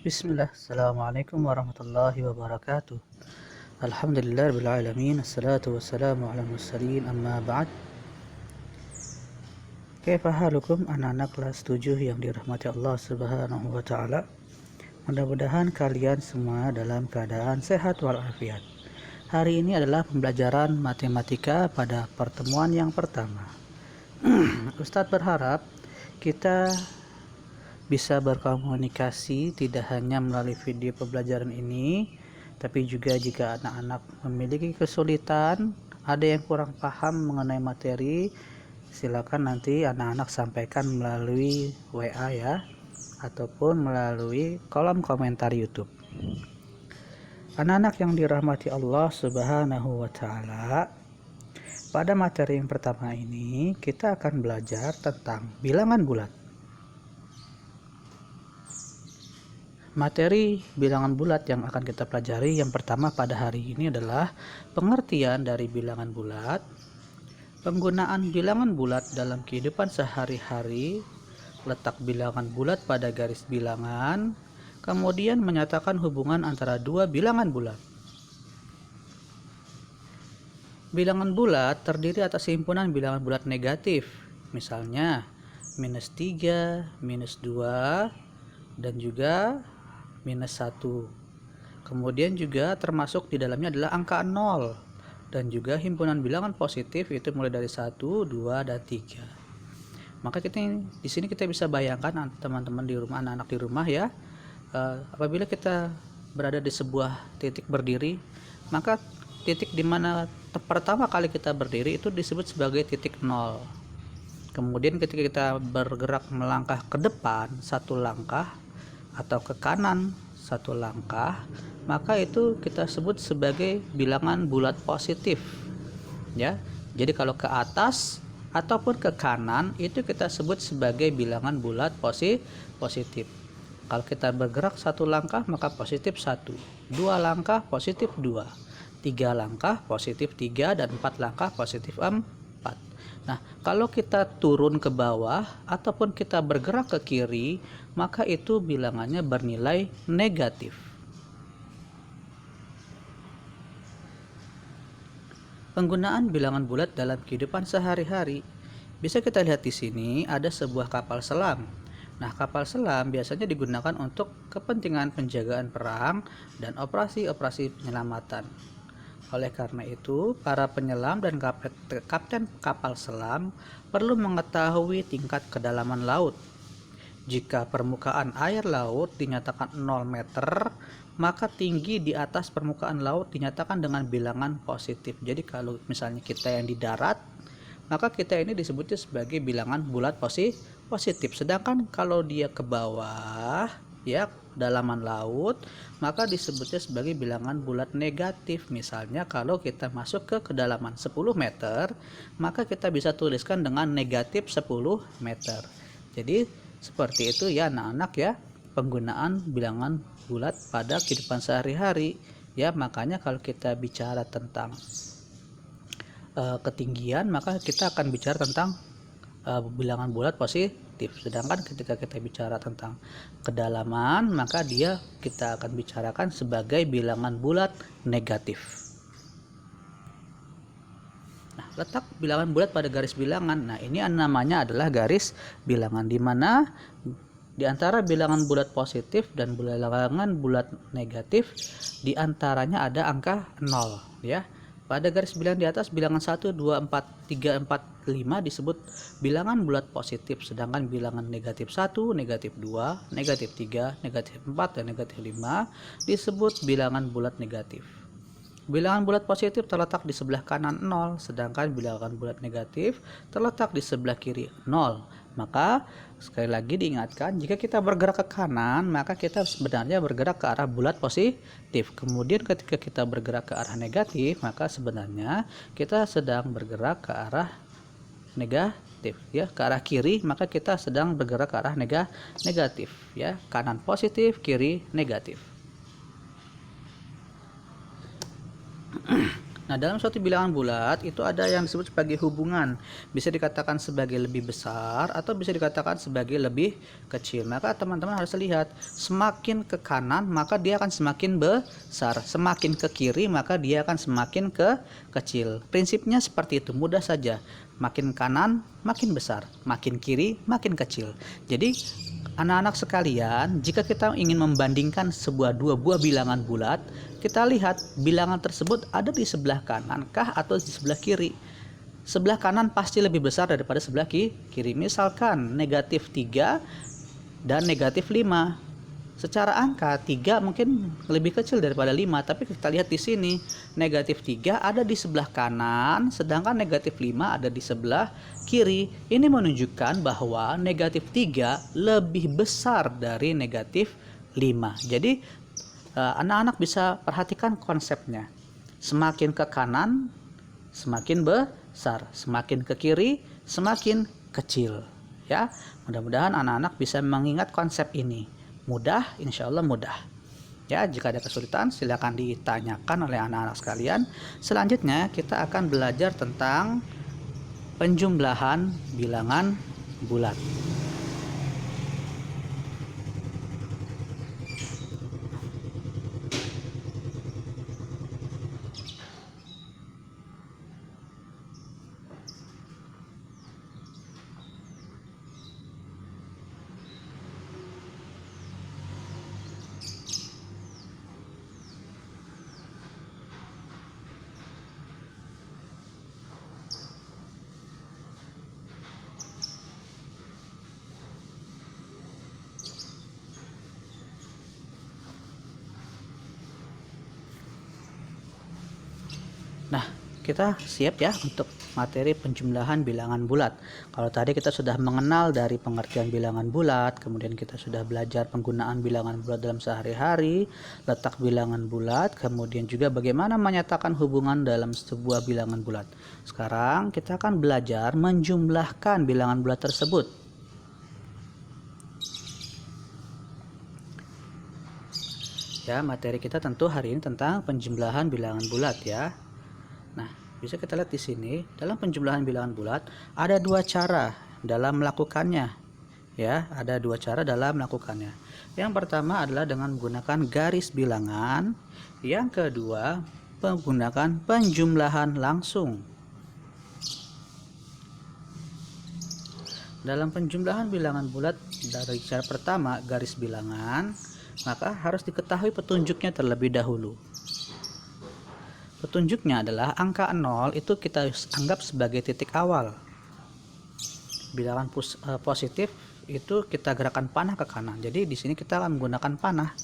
Bismillah, Assalamualaikum warahmatullahi wabarakatuh. Alhamdulillahirrahmanirrahim. Assalatu wassalamu ala mursalin amma ba'd. Kaifa halukum anak-anak kelas 7 yang dirahmati Allah subhanahu wa ta'ala. Mudah-mudahan kalian semua dalam keadaan sehat walafiat. Hari ini adalah pembelajaran matematika pada pertemuan yang pertama. Ustadz berharap kita bisa berkomunikasi tidak hanya melalui video pembelajaran ini, tapi juga jika anak-anak memiliki kesulitan, ada yang kurang paham mengenai materi, silakan nanti anak-anak sampaikan melalui WA ya, ataupun melalui kolom komentar YouTube. Anak-anak yang dirahmati Allah Subhanahu wa Ta'ala, pada materi yang pertama ini kita akan belajar tentang bilangan bulat. Materi bilangan bulat yang akan kita pelajari yang pertama pada hari ini adalah pengertian dari bilangan bulat, penggunaan bilangan bulat dalam kehidupan sehari-hari, letak bilangan bulat pada garis bilangan, kemudian menyatakan hubungan antara dua bilangan bulat. Bilangan bulat terdiri atas himpunan bilangan bulat negatif, misalnya -3, -2, dan juga -1. Kemudian juga termasuk di dalamnya adalah angka 0 dan juga himpunan bilangan positif itu mulai dari 1, 2, dan 3. Maka di sini kita bisa bayangkan teman-teman di rumah, anak-anak di rumah ya, apabila kita berada di sebuah titik berdiri, maka titik di mana pertama kali kita berdiri itu disebut sebagai titik 0. Kemudian ketika kita bergerak melangkah ke depan satu langkah atau ke kanan satu langkah, maka itu kita sebut sebagai bilangan bulat positif ya. Jadi kalau ke atas ataupun ke kanan itu kita sebut sebagai bilangan bulat positif. Kalau kita bergerak satu langkah maka positif 1, 2 langkah positif 2, 3 langkah positif 3, dan 4 langkah positif 4. Nah, kalau kita turun ke bawah ataupun kita bergerak ke kiri, maka itu bilangannya bernilai negatif. Penggunaan bilangan bulat dalam kehidupan sehari-hari. Bisa kita lihat di sini ada sebuah kapal selam. Nah, kapal selam biasanya digunakan untuk kepentingan penjagaan perang dan operasi-operasi penyelamatan. Oleh karena itu, para penyelam dan kapten kapal selam perlu mengetahui tingkat kedalaman laut. Jika permukaan air laut dinyatakan 0 meter, maka tinggi di atas permukaan laut dinyatakan dengan bilangan positif. Jadi kalau misalnya kita yang di darat, maka kita ini disebutnya sebagai bilangan bulat positif. Sedangkan kalau dia ke bawah, ya, dalaman laut, maka disebutnya sebagai bilangan bulat negatif. Misalnya kalau kita masuk ke kedalaman 10 meter, maka kita bisa tuliskan dengan negatif 10 meter. Jadi seperti itu ya anak-anak ya, penggunaan bilangan bulat pada kehidupan sehari-hari ya. Makanya kalau kita bicara tentang ketinggian, maka kita akan bicara tentang bilangan bulat positif. Sedangkan ketika kita bicara tentang kedalaman, maka kita akan bicarakan sebagai bilangan bulat negatif. Nah, letak bilangan bulat pada garis bilangan. Nah, ini namanya adalah garis bilangan, di mana di antara bilangan bulat positif dan bilangan bulat negatif di antaranya ada angka 0 ya. Pada garis bilangan di atas, bilangan 1, 2, 4, 3, 4, 5 disebut bilangan bulat positif, sedangkan bilangan negatif 1, negatif 2, negatif 3, negatif 4, dan negatif 5 disebut bilangan bulat negatif. Bilangan bulat positif terletak di sebelah kanan 0, sedangkan bilangan bulat negatif terletak di sebelah kiri 0. Maka sekali lagi diingatkan, jika kita bergerak ke kanan, maka kita sebenarnya bergerak ke arah bulat positif. Kemudian ketika kita bergerak ke arah negatif, maka sebenarnya kita sedang bergerak ke arah negatif ya. Ke arah kiri, maka kita sedang bergerak ke arah negatif ya. Kanan positif, kiri negatif. Nah, dalam suatu bilangan bulat itu ada yang disebut sebagai hubungan. Bisa dikatakan sebagai lebih besar atau bisa dikatakan sebagai lebih kecil. Maka teman-teman harus lihat, semakin ke kanan maka dia akan semakin besar, semakin ke kiri maka dia akan semakin kecil. Prinsipnya seperti itu, mudah saja. Makin kanan makin besar, makin kiri makin kecil. Jadi anak-anak sekalian, jika kita ingin membandingkan dua buah bilangan bulat, kita lihat bilangan tersebut ada di sebelah kanan kah atau di sebelah kiri. Sebelah kanan pasti lebih besar daripada sebelah kiri. Misalkan negatif 3 dan negatif 5. Secara angka 3 mungkin lebih kecil daripada 5, tapi kita lihat di sini negatif 3 ada di sebelah kanan, sedangkan negatif 5 ada di sebelah kiri. Ini menunjukkan bahwa negatif 3 lebih besar dari negatif 5. Jadi anak-anak bisa perhatikan konsepnya. Semakin ke kanan semakin besar, semakin ke kiri semakin kecil. Ya, mudah-mudahan anak-anak bisa mengingat konsep ini. Mudah, insya Allah mudah. Ya, jika ada kesulitan silakan ditanyakan oleh anak-anak sekalian. Selanjutnya kita akan belajar tentang penjumlahan bilangan bulat. Nah, kita siap ya untuk materi penjumlahan bilangan bulat. Kalau tadi kita sudah mengenal dari pengertian bilangan bulat, kemudian kita sudah belajar penggunaan bilangan bulat dalam sehari-hari, letak bilangan bulat, kemudian juga bagaimana menyatakan hubungan dalam sebuah bilangan bulat. Sekarang kita akan belajar menjumlahkan bilangan bulat tersebut. Ya, materi kita tentu hari ini tentang penjumlahan bilangan bulat ya. Nah, bisa kita lihat di sini, dalam penjumlahan bilangan bulat ada dua cara dalam melakukannya. Ya, ada dua cara dalam melakukannya. Yang pertama adalah dengan menggunakan garis bilangan, yang kedua menggunakan penjumlahan langsung. Dalam penjumlahan bilangan bulat dari cara pertama garis bilangan, maka harus diketahui petunjuknya terlebih dahulu. Petunjuknya adalah angka 0 itu kita anggap sebagai titik awal. Bilangan positif itu kita gerakan panah ke kanan. Jadi di sini kita akan menggunakan panah.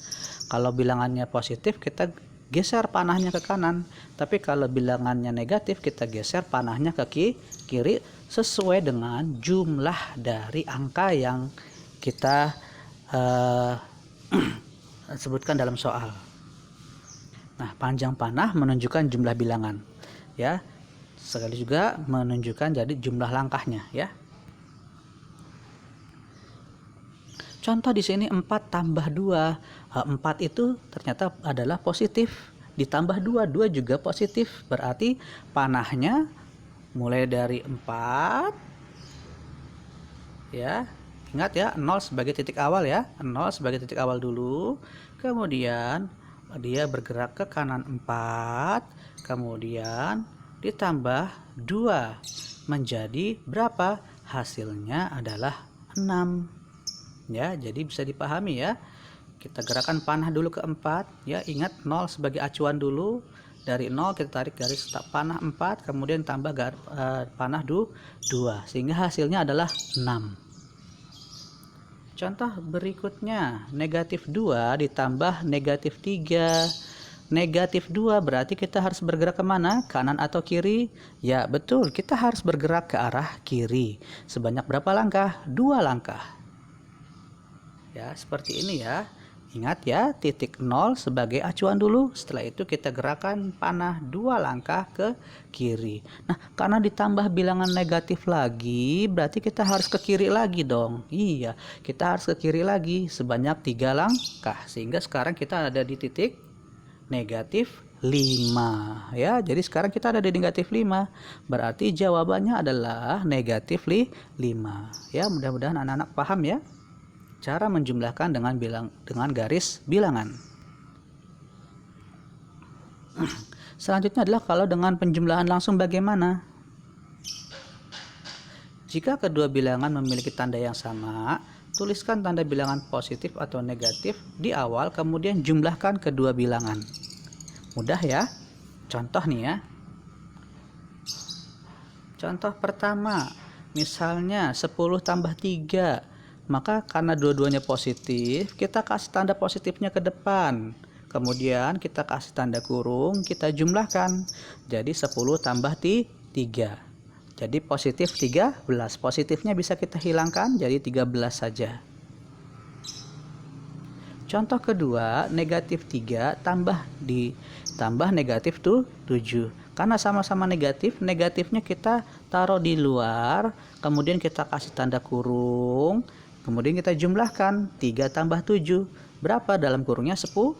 Kalau bilangannya positif kita geser panahnya ke kanan. Tapi kalau bilangannya negatif kita geser panahnya ke kiri sesuai dengan jumlah dari angka yang kita sebutkan dalam soal. Nah, panjang panah menunjukkan jumlah bilangan, ya. Sekali juga menunjukkan jadi jumlah langkahnya, ya. Contoh di sini 4 tambah 2. 4 itu ternyata adalah positif. Ditambah 2, 2 juga positif. Berarti panahnya mulai dari 4. Ya. Ingat ya, 0 sebagai titik awal ya. 0 sebagai titik awal dulu. Kemudian dia bergerak ke kanan 4, kemudian ditambah 2 menjadi berapa? Hasilnya adalah 6. Ya, jadi bisa dipahami ya. Kita gerakan panah dulu ke 4 ya. Ingat 0 sebagai acuan dulu. Dari 0 kita tarik garis panah 4, kemudian tambah panah 2 sehingga hasilnya adalah 6. Contoh berikutnya, negatif 2 ditambah negatif 3. Negatif 2 berarti kita harus bergerak kemana? Kanan atau kiri? Ya betul, kita harus bergerak ke arah kiri. Sebanyak berapa langkah? 2 langkah. Ya, seperti ini ya. Ingat ya, titik 0 sebagai acuan dulu. Setelah itu kita gerakan panah 2 langkah ke kiri. Nah, karena ditambah bilangan negatif lagi, berarti kita harus ke kiri lagi dong. Iya, kita harus ke kiri lagi sebanyak 3 langkah. Sehingga sekarang kita ada di titik negatif 5 ya. Jadi sekarang kita ada di negatif 5, berarti jawabannya adalah negatif 5 ya. Mudah-mudahan anak-anak paham ya cara menjumlahkan dengan garis bilangan. Selanjutnya adalah kalau dengan penjumlahan langsung bagaimana? Jika kedua bilangan memiliki tanda yang sama, tuliskan tanda bilangan positif atau negatif di awal, kemudian jumlahkan kedua bilangan. Mudah ya. Contoh nih ya. Contoh pertama, misalnya 10 tambah 3. Maka karena dua-duanya positif, kita kasih tanda positifnya ke depan. Kemudian kita kasih tanda kurung, kita jumlahkan. Jadi 10 tambah 3. Jadi positif 13. Positifnya bisa kita hilangkan jadi 13 saja. Contoh kedua, negatif 3 tambah negatif 7. Karena sama-sama negatif, negatifnya kita taruh di luar, kemudian kita kasih tanda kurung, kemudian kita jumlahkan 3 tambah 7. Berapa dalam kurungnya? 10.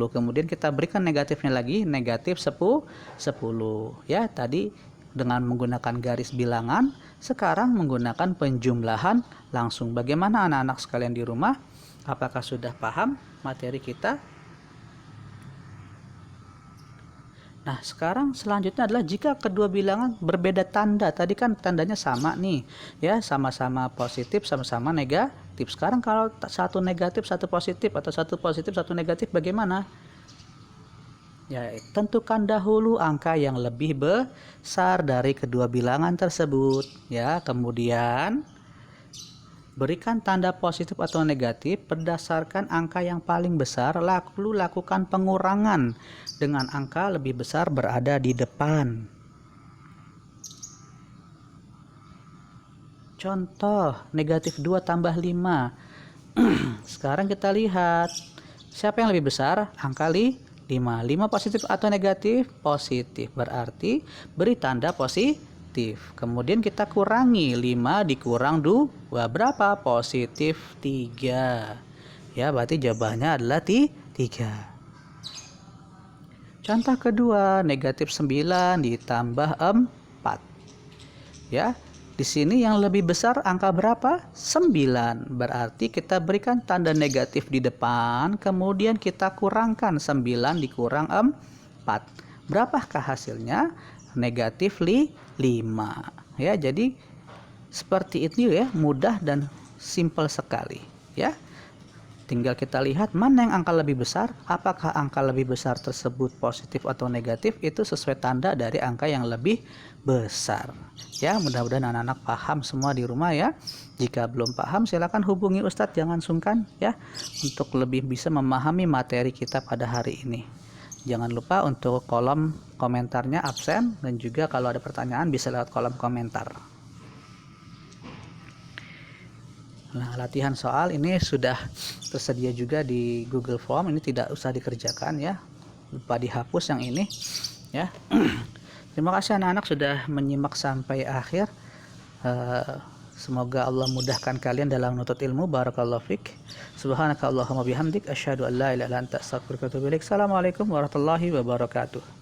Kemudian kita berikan negatifnya lagi, negatif 10. Ya, tadi dengan menggunakan garis bilangan, sekarang menggunakan penjumlahan langsung. Bagaimana anak-anak sekalian di rumah? Apakah sudah paham materi kita? Nah, sekarang selanjutnya adalah jika kedua bilangan berbeda tanda. Tadi kan tandanya sama nih, ya, sama-sama positif, sama-sama negatif. Sekarang kalau satu negatif, satu positif, atau satu positif, satu negatif, bagaimana? Ya, tentukan dahulu angka yang lebih besar dari kedua bilangan tersebut ya. Kemudian berikan tanda positif atau negatif berdasarkan angka yang paling besar, lalu lakukan pengurangan dengan angka lebih besar berada di depan. Contoh negatif 2 tambah 5. Sekarang kita lihat siapa yang lebih besar, angka 5. 5 positif atau negatif? Positif, berarti beri tanda positif. Kemudian kita kurangi 5 dikurang 2, berapa? Positif 3. Ya, berarti jawabannya adalah 3. Contoh kedua, negatif 9 ditambah 4. Ya, di sini yang lebih besar angka berapa? 9. Berarti kita berikan tanda negatif di depan, kemudian kita kurangkan 9 dikurang 4. Berapakah hasilnya? Negatif 5. Ya, jadi seperti itu ya, mudah dan simpel sekali ya. Tinggal kita lihat mana yang angka lebih besar. Apakah angka lebih besar tersebut positif atau negatif, itu sesuai tanda dari angka yang lebih besar. Ya, mudah-mudahan anak-anak paham semua di rumah ya. Jika belum paham, silakan hubungi Ustadz, jangan sungkan ya, untuk lebih bisa memahami materi kita pada hari ini. Jangan lupa untuk kolom komentarnya absen, dan juga kalau ada pertanyaan bisa lewat kolom komentar. Nah, latihan soal ini sudah tersedia juga di Google Form. Ini tidak usah dikerjakan ya, lupa dihapus yang ini ya. Terima kasih anak-anak sudah menyimak sampai akhir. Semoga Allah mudahkan kalian dalam menuntut ilmu. Barakallahu fik. Subhanakallahumma bihamdik asyhadu an la ilaha illa anta astaghfiruka wa atubu ilaik. Assalamualaikum warahmatullahi wabarakatuh.